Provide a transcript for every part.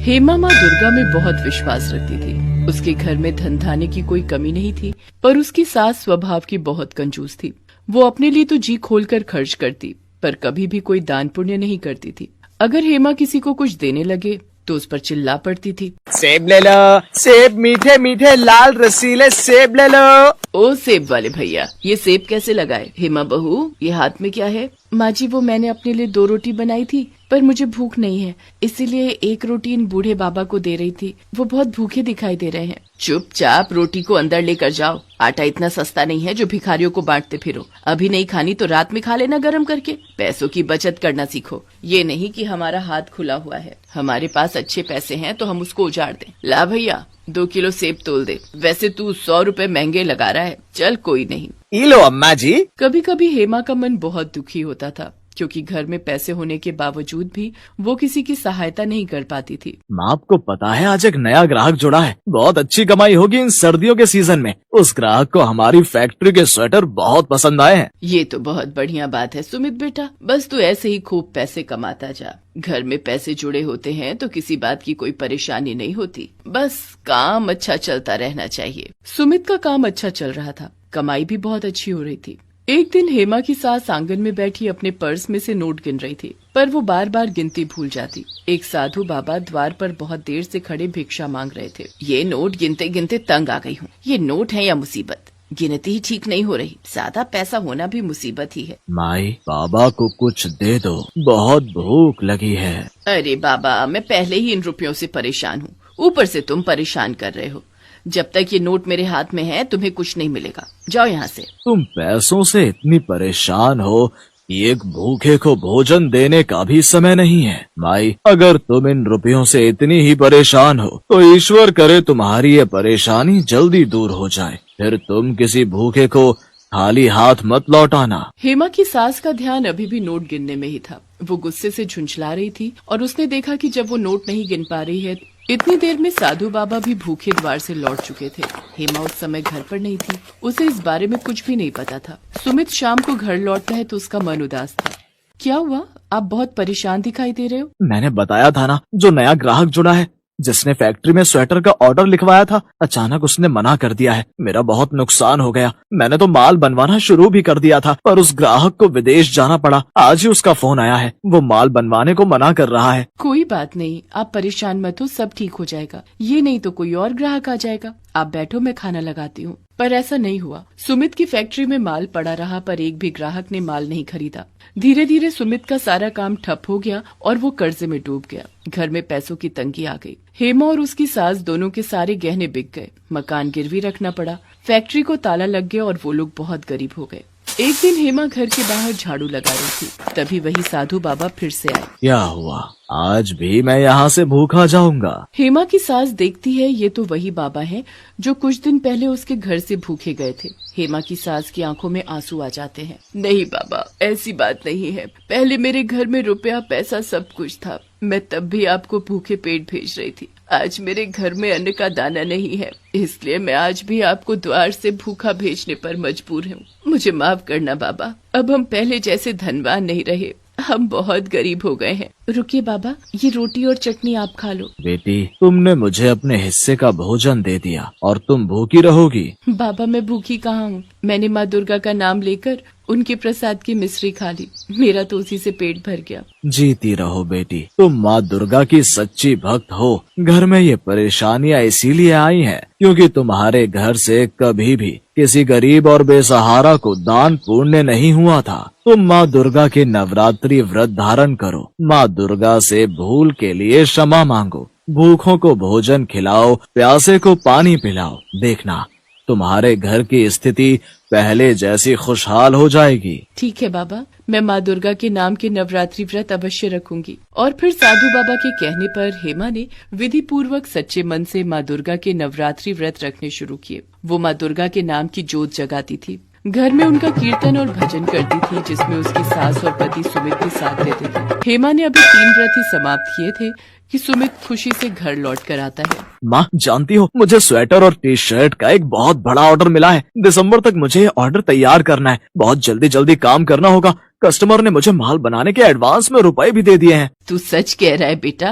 हेमा माँ दुर्गा में बहुत विश्वास रखती थी। उसके घर में धन धान्य की कोई कमी नहीं थी, पर उसकी सास स्वभाव की बहुत कंजूस थी। वो अपने लिए तो जी खोलकर खर्च करती, पर कभी भी कोई दान पुण्य नहीं करती थी। अगर हेमा किसी को कुछ देने लगे तो उस पर चिल्ला पड़ती थी, सेब ले लो, सेब मीठे मीठे लाल रसीले सेब ले लो। ओ सेब वाले भैया, ये सेब कैसे लगाए? हेमा बहू, ये हाथ में क्या है? माँ जी, वो मैंने अपने लिए 2 रोटी बनाई थी, पर मुझे भूख नहीं है, इसीलिए 1 रोटी इन बूढ़े बाबा को दे रही थी। वो बहुत भूखे दिखाई दे रहे हैं। चुपचाप रोटी को अंदर लेकर जाओ। आटा इतना सस्ता नहीं है जो भिखारियों को बांटते फिरो। अभी नहीं खानी तो रात में खा लेना गरम करके। पैसों की बचत करना सीखो। ये नहीं कि हमारा हाथ खुला हुआ है। हमारे पास अच्छे पैसे हैं तो हम उसको उजाड़ दें। ला भैया, 2 किलो सेब तोल दे। वैसे तू 100 रुपए महंगे लगा रहा है। चल कोई नहीं। ये लो अम्मा जी। कभी कभी हेमा का मन बहुत दुखी होता था, क्योंकि घर में पैसे होने के बावजूद भी वो किसी की सहायता नहीं कर पाती थी। माँ, आपको पता है आज एक नया ग्राहक जुड़ा है। बहुत अच्छी कमाई होगी इन सर्दियों के सीजन में। उस ग्राहक को हमारी फैक्ट्री के स्वेटर बहुत पसंद आए हैं। ये तो बहुत बढ़िया बात है सुमित बेटा। बस तू ऐसे ही खूब पैसे कमाता जा। घर में पैसे जुड़े होते हैं तो किसी बात की कोई परेशानी नहीं होती। बस काम अच्छा चलता रहना चाहिए। सुमित का काम अच्छा चल रहा था, कमाई भी बहुत अच्छी हो रही थी। एक दिन हेमा की सास आंगन में बैठी अपने पर्स में से नोट गिन रही थी, पर वो बार बार गिनती भूल जाती। एक साधु बाबा द्वार पर बहुत देर से खड़े भिक्षा मांग रहे थे। ये नोट गिनते गिनते तंग आ गई हूँ। ये नोट है या मुसीबत? गिनती ही ठीक नहीं हो रही। ज्यादा पैसा होना भी मुसीबत ही है। माई, बाबा को कुछ दे दो, बहुत भूख लगी है। अरे बाबा, मैं पहले ही इन रुपयों से परेशान हूँ, ऊपर से तुम परेशान कर रहे हो। जब तक ये नोट मेरे हाथ में है तुम्हें कुछ नहीं मिलेगा। जाओ यहाँ से। तुम पैसों से इतनी परेशान हो कि एक भूखे को भोजन देने का भी समय नहीं है। माई, अगर तुम इन रुपयों से इतनी ही परेशान हो तो ईश्वर करे तुम्हारी ये परेशानी जल्दी दूर हो जाए। फिर तुम किसी भूखे को खाली हाथ मत लौटाना। हेमा की सास का ध्यान अभी भी नोट गिनने में ही था। वो गुस्से से झुंझला रही थी और उसने देखा कि जब वो नोट नहीं गिन पा रही है, इतनी देर में साधु बाबा भी भूखे द्वार से लौट चुके थे। हेमा उस समय घर पर नहीं थी, उसे इस बारे में कुछ भी नहीं पता था। सुमित शाम को घर लौटता है तो उसका मन उदास था। क्या हुआ? आप बहुत परेशान दिखाई दे रहे हो। मैंने बताया था ना, जो नया ग्राहक जुड़ा है, जिसने फैक्ट्री में स्वेटर का ऑर्डर लिखवाया था, अचानक उसने मना कर दिया है। मेरा बहुत नुकसान हो गया। मैंने तो माल बनवाना शुरू भी कर दिया था, पर उस ग्राहक को विदेश जाना पड़ा। आज ही उसका फोन आया है, वो माल बनवाने को मना कर रहा है। कोई बात नहीं, आप परेशान मत हो, सब ठीक हो जाएगा। ये नहीं तो कोई और ग्राहक आ जाएगा। आप बैठो, मैं खाना लगाती हूँ। पर ऐसा नहीं हुआ। सुमित की फैक्ट्री में माल पड़ा रहा, पर एक भी ग्राहक ने माल नहीं खरीदा। धीरे धीरे सुमित का सारा काम ठप हो गया और वो कर्जे में डूब गया। घर में पैसों की तंगी आ गई। हेमा और उसकी सास दोनों के सारे गहने बिक गए। मकान गिरवी रखना पड़ा। फैक्ट्री को ताला लग गया और वो लोग बहुत गरीब हो गए। एक दिन हेमा घर के बाहर झाड़ू लगा रही थी, तभी वही साधु बाबा फिर से आए। क्या हुआ? आज भी मैं यहाँ से भूखा जाऊंगा? हेमा की सास देखती है ये तो वही बाबा हैं जो कुछ दिन पहले उसके घर से भूखे गए थे। हेमा की सास की आंखों में आंसू आ जाते हैं। नहीं बाबा, ऐसी बात नहीं है। पहले मेरे घर में रुपया पैसा सब कुछ था। मैं तब भी आपको भूखे पेट भेज रही थी। आज मेरे घर में अन्न का दाना नहीं है, इसलिए मैं आज भी आपको द्वार से भूखा भेजने पर मजबूर हूँ। मुझे माफ करना बाबा। अब हम पहले जैसे धनवान नहीं रहे, हम बहुत गरीब हो गए हैं। रुकिए बाबा, ये रोटी और चटनी आप खा लो। बेटी, तुमने मुझे अपने हिस्से का भोजन दे दिया और तुम भूखी रहोगी? बाबा, मैं भूखी कहाँ हूँ। मैंने माँ दुर्गा का नाम लेकर उनके प्रसाद की मिश्री खा ली। मेरा तो उसी से पेट भर गया। जीती रहो बेटी, तुम माँ दुर्गा की सच्ची भक्त हो। घर में ये परेशानियाँ इसीलिए आई हैं क्योंकि तुम्हारे घर से कभी भी किसी गरीब और बेसहारा को दान पुण्य नहीं हुआ था। तुम माँ दुर्गा के नवरात्रि व्रत धारण करो। माँ दुर्गा से भूल के लिए क्षमा मांगो। भूखों को भोजन खिलाओ, प्यासे को पानी पिलाओ। देखना, तुम्हारे घर की स्थिति पहले जैसी खुशहाल हो जाएगी। ठीक है बाबा, मैं माँ दुर्गा के नाम के नवरात्रि व्रत अवश्य रखूंगी। और फिर साधु बाबा के कहने पर हेमा ने विधि पूर्वक सच्चे मन से माँ दुर्गा के नवरात्रि व्रत रखने शुरू किए। वो माँ दुर्गा के नाम की जोत जगाती थी। घर में उनका कीर्तन और भजन करती थी, जिसमें उसकी सास और पति सुमित भी साथ देते थे। हेमा ने अभी 3 व्रत ही समाप्त किए थे कि सुमित खुशी से घर लौट कर आता है। माँ जानती हो, मुझे स्वेटर और टी शर्ट का एक बहुत बड़ा ऑर्डर मिला है। दिसंबर तक मुझे ऑर्डर तैयार करना है। बहुत जल्दी जल्दी काम करना होगा। कस्टमर ने मुझे माल बनाने के एडवांस में रुपए भी दे दिए हैं। तू सच कह रहा है बेटा।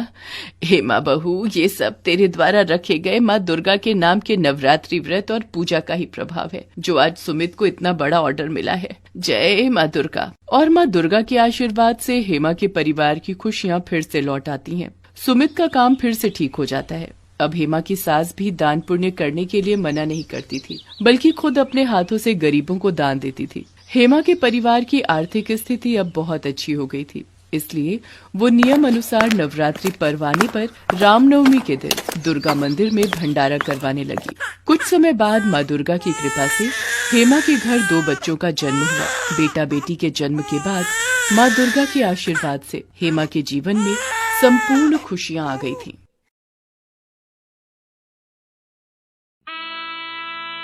हेमा बहू, ये सब तेरे द्वारा रखे गए माँ दुर्गा के नाम के नवरात्रि व्रत और पूजा का ही प्रभाव है, जो आज सुमित को इतना बड़ा ऑर्डर मिला है। जय माँ दुर्गा। और माँ दुर्गा के आशीर्वाद से हेमा के परिवार की खुशियाँ फिर से लौट आती हैं। सुमित का काम फिर से ठीक हो जाता है। अब हेमा की सास भी दान पुण्य करने के लिए मना नहीं करती थी, बल्कि खुद अपने हाथों से गरीबों को दान देती थी। हेमा के परिवार की आर्थिक स्थिति अब बहुत अच्छी हो गई थी, इसलिए वो नियम अनुसार नवरात्रि पर्व आने पर रामनवमी के दिन दुर्गा मंदिर में भंडारा करवाने लगी। कुछ समय बाद माँ दुर्गा की कृपा से हेमा के घर 2 बच्चों का जन्म हुआ। बेटा बेटी के जन्म के बाद माँ दुर्गा के आशीर्वाद से हेमा के जीवन में संपूर्ण खुशियाँ आ गई थीं।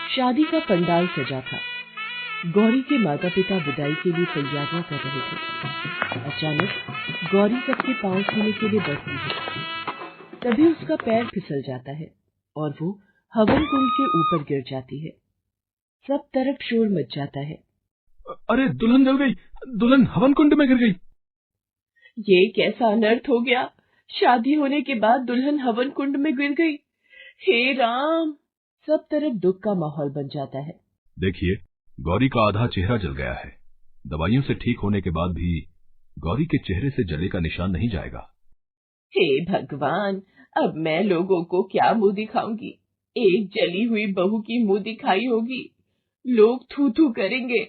शादी का पंडाल सजा था। गौरी के माता पिता विदाई के लिए तैयारियां कर रहे थे। अचानक गौरी सबके पांव छूने के लिए बढ़ती है। तभी उसका पैर फिसल जाता है और वो हवन कुंड के ऊपर गिर जाती है। सब तरफ शोर मच जाता है। अरे दुल्हन जल गई, दुल्हन हवन कुंड में गिर गई। ये कैसा अनर्थ हो गया? शादी होने के बाद दुल्हन हवन कुंड में गिर गई। हे राम! सब तरफ दुख का माहौल बन जाता है। देखिए, गौरी का आधा चेहरा जल गया है। दवाइयों से ठीक होने के बाद भी गौरी के चेहरे से जले का निशान नहीं जाएगा। हे भगवान, अब मैं लोगों को क्या मुंह दिखाऊंगी? एक जली हुई बहू की मुंह दिखाई होगी, लोग थू थू करेंगे।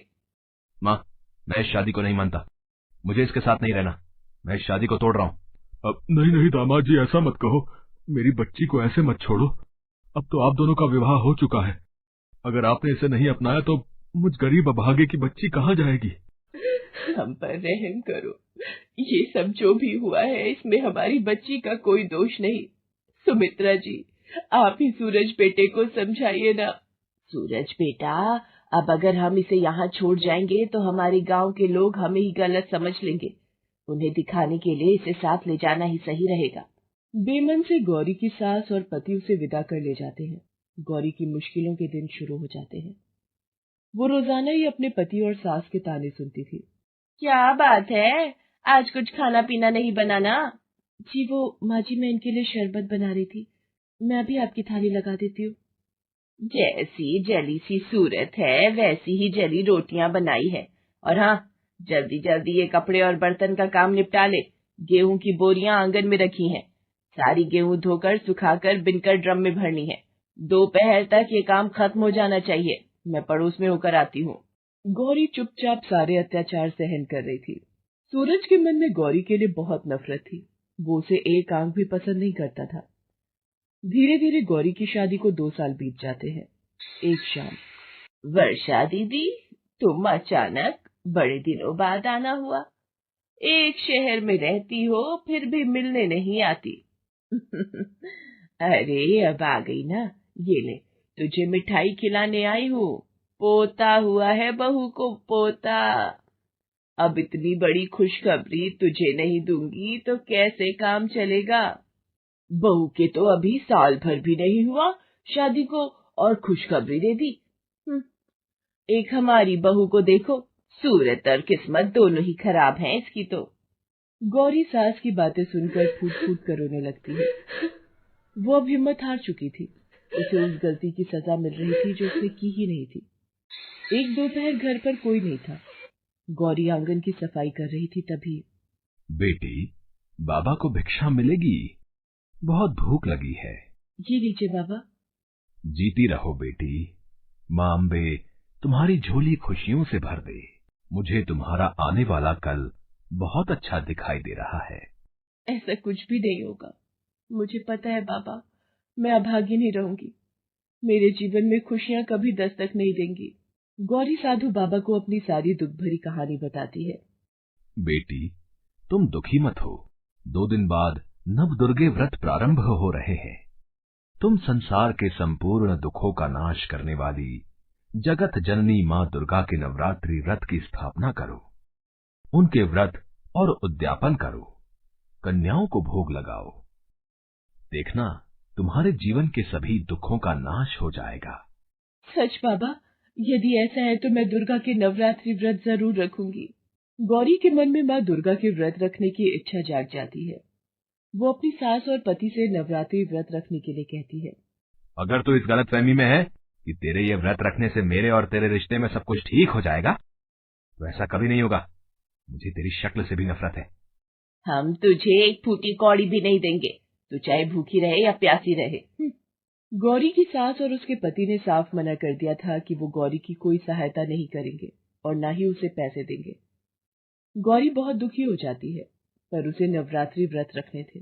माँ, मैं इस शादी को नहीं मानता। मुझे इसके साथ नहीं रहना। मैं इस शादी को तोड़ रहा हूँ। अब नहीं नहीं दामाद जी, ऐसा मत कहो। मेरी बच्ची को ऐसे मत छोड़ो। अब तो आप दोनों का विवाह हो चुका है। अगर आपने इसे नहीं अपनाया तो मुझ गरीब अभागे की बच्ची कहाँ जाएगी? हम पर रहम करो। ये सब जो भी हुआ है, इसमें हमारी बच्ची का कोई दोष नहीं। सुमित्रा जी, आप ही सूरज बेटे को समझाइए ना। सूरज बेटा, अब अगर हम इसे यहाँ छोड़ जाएंगे तो हमारे गांव के लोग हमें ही गलत समझ लेंगे। उन्हें दिखाने के लिए इसे साथ ले जाना ही सही रहेगा। बेमन से गौरी की सास और पति उसे विदा कर ले जाते हैं। गौरी की मुश्किलों के दिन शुरू हो जाते हैं। वो रोजाना ही अपने पति और सास के ताने सुनती थी। क्या बात है, आज कुछ खाना पीना नहीं बनाना? जी वो माँ जी, मैं इनके लिए शरबत बना रही थी। मैं अभी आपकी थाली लगा देती हूँ। जैसी जली सी सूरत है, वैसी ही जली रोटियां बनाई है। और हाँ, जल्दी जल्दी ये कपड़े और बर्तन का काम निपटा ले। गेहूं की बोरियां आंगन में रखी हैं। सारी गेहूं धोकर सुखाकर बिनकर ड्रम में भरनी है। दोपहर तक ये काम खत्म हो जाना चाहिए। मैं पड़ोस में होकर आती हूँ। गौरी चुपचाप सारे अत्याचार सहन कर रही थी। सूरज के मन में गौरी के लिए बहुत नफरत थी। वो उसे एक आंख भी पसंद नहीं करता था। धीरे धीरे गौरी की शादी को 2 साल बीत जाते हैं। एक शाम, वर्षा दीदी, तुम अचानक बड़े दिनों बाद आना हुआ। एक शहर में रहती हो, फिर भी मिलने नहीं आती। अरे अब आ गई ना, ये ले, तुझे मिठाई खिलाने आई हूँ। पोता हुआ है बहू को, पोता। अब इतनी बड़ी खुशखबरी तुझे नहीं दूंगी तो कैसे काम चलेगा? बहू के तो अभी साल भर भी नहीं हुआ शादी को और खुशखबरी दे दी। एक हमारी बहू को देखो, सूरत और किस्मत दोनों ही खराब हैं इसकी तो। गौरी सास की बातें सुनकर फूट फूट कर रोने लगती है। वो अब हिम्मत हार चुकी थी। उसे उस गलती की सजा मिल रही थी जो उसने की ही नहीं थी। एक दोपहर घर पर कोई नहीं था। गौरी आंगन की सफाई कर रही थी, तभी बेटी, बाबा को भिक्षा मिलेगी, बहुत भूख लगी है। ये लीजिए बाबा। जीती रहो बेटी। माँ अम्बे तुम्हारी झोली खुशियों से भर दे। मुझे तुम्हारा आने वाला कल बहुत अच्छा दिखाई दे रहा है। ऐसा कुछ भी नहीं होगा। मुझे पता है बाबा, मैं अभागी नहीं रहूंगी। मेरे जीवन में खुशियां कभी दस्तक नहीं देंगी। गौरी साधु बाबा को अपनी सारी दुख भरी कहानी बताती है। बेटी, तुम दुखी मत हो। 2 दिन बाद नवदुर्गे व्रत प्रारंभ हो रहे हैं। तुम संसार के संपूर्ण दुखों का नाश करने वाली जगत जननी माँ दुर्गा के नवरात्रि व्रत की स्थापना करो। उनके व्रत और उद्यापन करो, कन्याओं को भोग लगाओ। देखना, तुम्हारे जीवन के सभी दुखों का नाश हो जाएगा। सच बाबा, यदि ऐसा है तो मैं दुर्गा के नवरात्रि व्रत जरूर रखूंगी। गौरी के मन में माँ दुर्गा के व्रत रखने की इच्छा जाग जाती है। वो अपनी सास और पति से नवरात्रि व्रत रखने के लिए कहती है। अगर तू इस गलतफहमी में है कि तेरे ये व्रत रखने से मेरे और तेरे रिश्ते में सब कुछ ठीक हो जाएगा, तो ऐसा कभी नहीं होगा। मुझे तेरी शक्ल से भी नफरत है। हम तुझे एक फूटी कौड़ी भी नहीं देंगे, तू चाहे भूखी रहे या प्यासी रहे। गौरी की सास और उसके पति ने साफ मना कर दिया था कि वो गौरी की कोई सहायता नहीं करेंगे और न ही उसे पैसे देंगे। गौरी बहुत दुखी हो जाती है, पर उसे नवरात्रि व्रत रखने थे।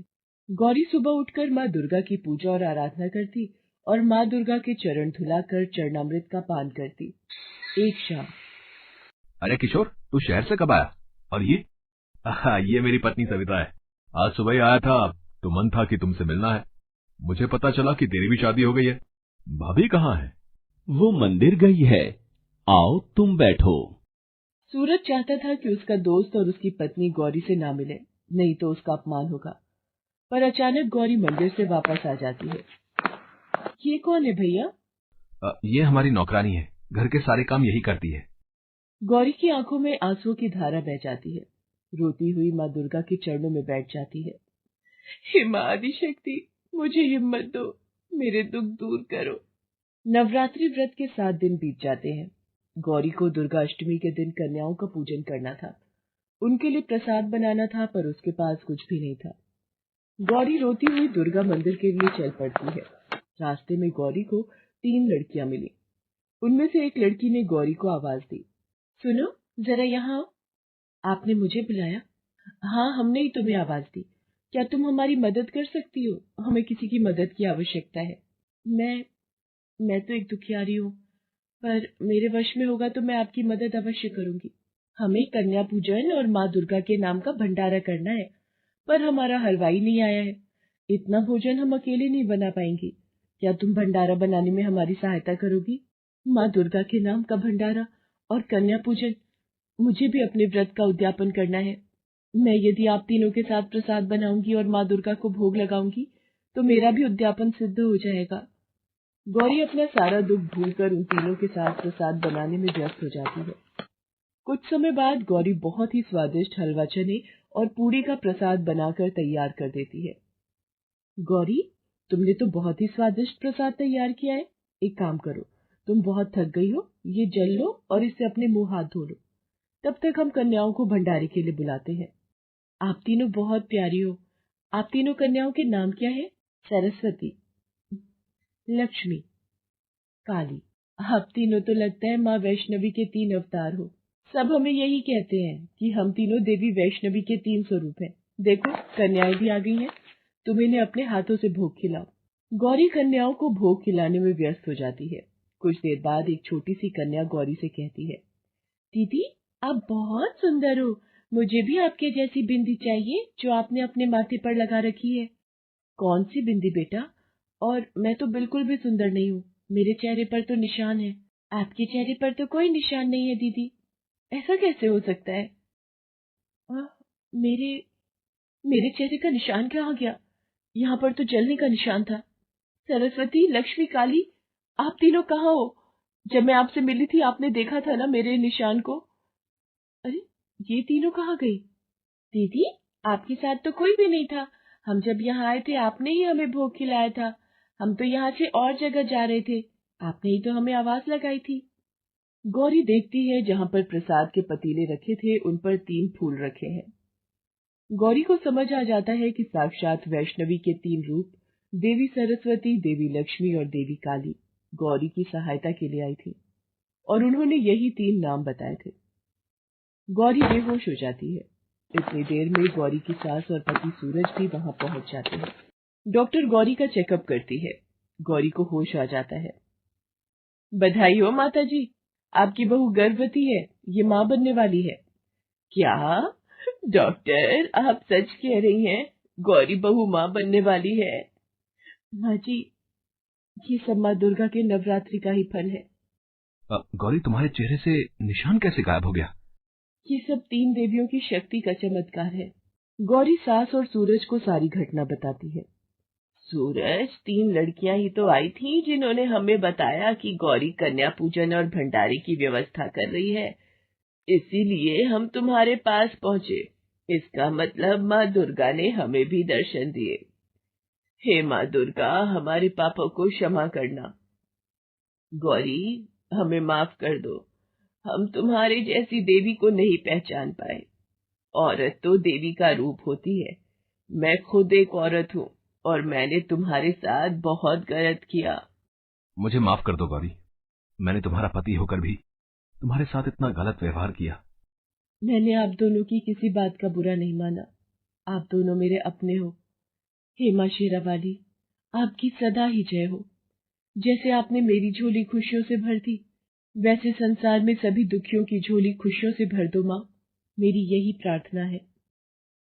गौरी सुबह उठकर माँ दुर्गा की पूजा और आराधना करती और माँ दुर्गा के चरण धुलाकर चरणामृत का पान करती। एक शाम। अरे किशोर, तू शहर से कब आया? और ये मेरी पत्नी सविता है। आज सुबह ही आया था तो मन था कि तुमसे मिलना है। मुझे पता चला कि तेरी भी शादी हो गई है। भाभी कहाँ है? वो मंदिर गई है। आओ तुम बैठो। सूरज चाहता था कि उसका दोस्त और उसकी पत्नी गौरी से ना मिले, नहीं तो उसका अपमान होगा। पर अचानक गौरी मंदिर से वापस आ जाती है। ये कौन है भैया? ये हमारी नौकरानी है, घर के सारे काम यही करती है। गौरी की आंखों में आंसुओं की धारा बह जाती है। रोती हुई माँ दुर्गा के चरणों में बैठ जाती है। हे माँ आदिशक्ति, मुझे हिम्मत दो, मेरे दुख दूर करो। नवरात्रि व्रत के 7 दिन बीत जाते हैं। गौरी को दुर्गा अष्टमी के दिन कन्याओं का पूजन करना था। उनके लिए प्रसाद बनाना था, पर उसके पास कुछ भी नहीं था। गौरी रोती हुई दुर्गा मंदिर के लिए चल पड़ती है। रास्ते में गौरी को 3 लड़कियां मिली। उनमें से एक लड़की ने गौरी को आवाज दी। सुनो, जरा यहाँ आओ। आपने मुझे बुलाया? हाँ, हमने ही तुम्हें आवाज दी। क्या तुम हमारी मदद कर सकती हो? हमें किसी की मदद की आवश्यकता है। मैं तो एक दुखियारी हूँ, पर मेरे वश में होगा तो मैं आपकी मदद अवश्य करूंगी। हमें कन्या पूजन और माँ दुर्गा के नाम का भंडारा करना है, पर हमारा हलवाई नहीं आया है। इतना भोजन हम अकेले नहीं बना पाएंगे। क्या तुम भंडारा बनाने में हमारी सहायता करोगी? माँ दुर्गा के नाम का भंडारा और कन्या पूजन, मुझे भी अपने व्रत का उद्यापन करना है। यदि आप तीनों के साथ प्रसाद बनाऊंगी और माँ दुर्गा को भोग लगाऊंगी, तो मेरा भी उद्यापन सिद्ध हो जाएगा। गौरी अपना सारा दुख भूलकर उन तीनों के साथ प्रसाद बनाने में व्यस्त हो जाती है। कुछ समय बाद गौरी बहुत ही स्वादिष्ट हलवा चने और पूड़ी का प्रसाद बनाकर तैयार कर देती है। गौरी, तुमने तो बहुत ही स्वादिष्ट प्रसाद तैयार किया है। एक काम करो, तुम बहुत थक गई हो, ये जल लो और इससे अपने मुंह हाथ धो लो। तब तक हम कन्याओं को भंडारे के लिए बुलाते हैं। आप तीनों बहुत प्यारी हो। आप तीनों कन्याओं के नाम क्या है? सरस्वती, लक्ष्मी, काली। आप तीनों तो लगता है माँ वैष्णवी के 3 अवतार हो। सब हमें यही कहते हैं कि हम तीनों देवी वैष्णवी के 3 स्वरूप हैं। देखो, कन्याएं भी आ गई हैं। तुम इन्हें अपने हाथों से भोग खिलाओ। गौरी कन्याओं को भोग खिलाने में व्यस्त हो जाती है। कुछ देर बाद एक छोटी सी कन्या गौरी से कहती है, दीदी, आप बहुत सुंदर हो। मुझे भी आपके जैसी बिंदी चाहिए जो आपने अपने माथे पर लगा रखी है। कौन सी बिंदी बेटा? और मैं तो बिल्कुल भी सुंदर नहीं हूँ। मेरे चेहरे पर तो निशान है। आपके चेहरे पर तो कोई निशान नहीं है दीदी। ऐसा कैसे हो सकता है? आ, मेरे मेरे चेहरे का निशान कहाँ गया? यहाँ पर तो जलने का निशान था। सरस्वती, लक्ष्मी, काली, आप तीनों कहाँ हो? जब मैं आपसे मिली थी आपने देखा था ना मेरे निशान को। अरे, ये तीनों कहाँ गई? दीदी, आपके साथ तो कोई भी नहीं था। हम जब यहाँ आए थे आपने ही हमें भोग खिलाया था। हम तो यहाँ से और जगह जा रहे थे, आपने ही तो हमें आवाज लगाई थी। गौरी देखती है जहाँ पर प्रसाद के पतीले रखे थे उन पर 3 फूल रखे हैं। गौरी को समझ आ जाता है कि साक्षात वैष्णवी के 3 रूप, देवी सरस्वती, देवी लक्ष्मी और देवी काली, गौरी की सहायता के लिए आई थी और उन्होंने यही 3 नाम बताए थे। गौरी बेहोश हो जाती है। इतनी देर में गौरी की सास और पति सूरज भी वहां पहुंच जाते हैं। डॉक्टर गौरी का चेकअप करती है। गौरी को होश आ जाता है। बधाई हो माता जी, आपकी बहू गर्भवती है, ये माँ बनने वाली है। क्या डॉक्टर, आप सच कह रही हैं? गौरी बहू माँ बनने वाली है? माँ जी, ये सब माँ दुर्गा के नवरात्रि का ही फल है। गौरी, तुम्हारे चेहरे से निशान कैसे गायब हो गया? ये सब 3 देवियों की शक्ति का चमत्कार है। गौरी सास और सूरज को सारी घटना बताती है। सूरज, 3 लड़कियां ही तो आई थीं जिन्होंने हमें बताया कि गौरी कन्या पूजन और भंडारे की व्यवस्था कर रही है, इसीलिए हम तुम्हारे पास पहुंचे। इसका मतलब माँ दुर्गा ने हमें भी दर्शन दिए। हे माँ दुर्गा, हमारे पापों को क्षमा करना। गौरी, हमें माफ कर दो, हम तुम्हारे जैसी देवी को नहीं पहचान पाए। औरत तो देवी का रूप होती है। मैं खुद एक औरत हूँ और मैंने तुम्हारे साथ बहुत गलत किया। मुझे माफ कर दो गौरी, मैंने तुम्हारा पति होकर भी तुम्हारे साथ इतना गलत व्यवहार किया। मैंने आप दोनों की किसी बात का बुरा नहीं माना। आप दोनों मेरे अपने हो। हे माँ शेरावाली, आपकी सदा ही जय हो। जैसे आपने मेरी झोली खुशियों से भर दी, वैसे संसार में सभी दुखियों की झोली खुशियों से भर दो माँ। मेरी यही प्रार्थना है।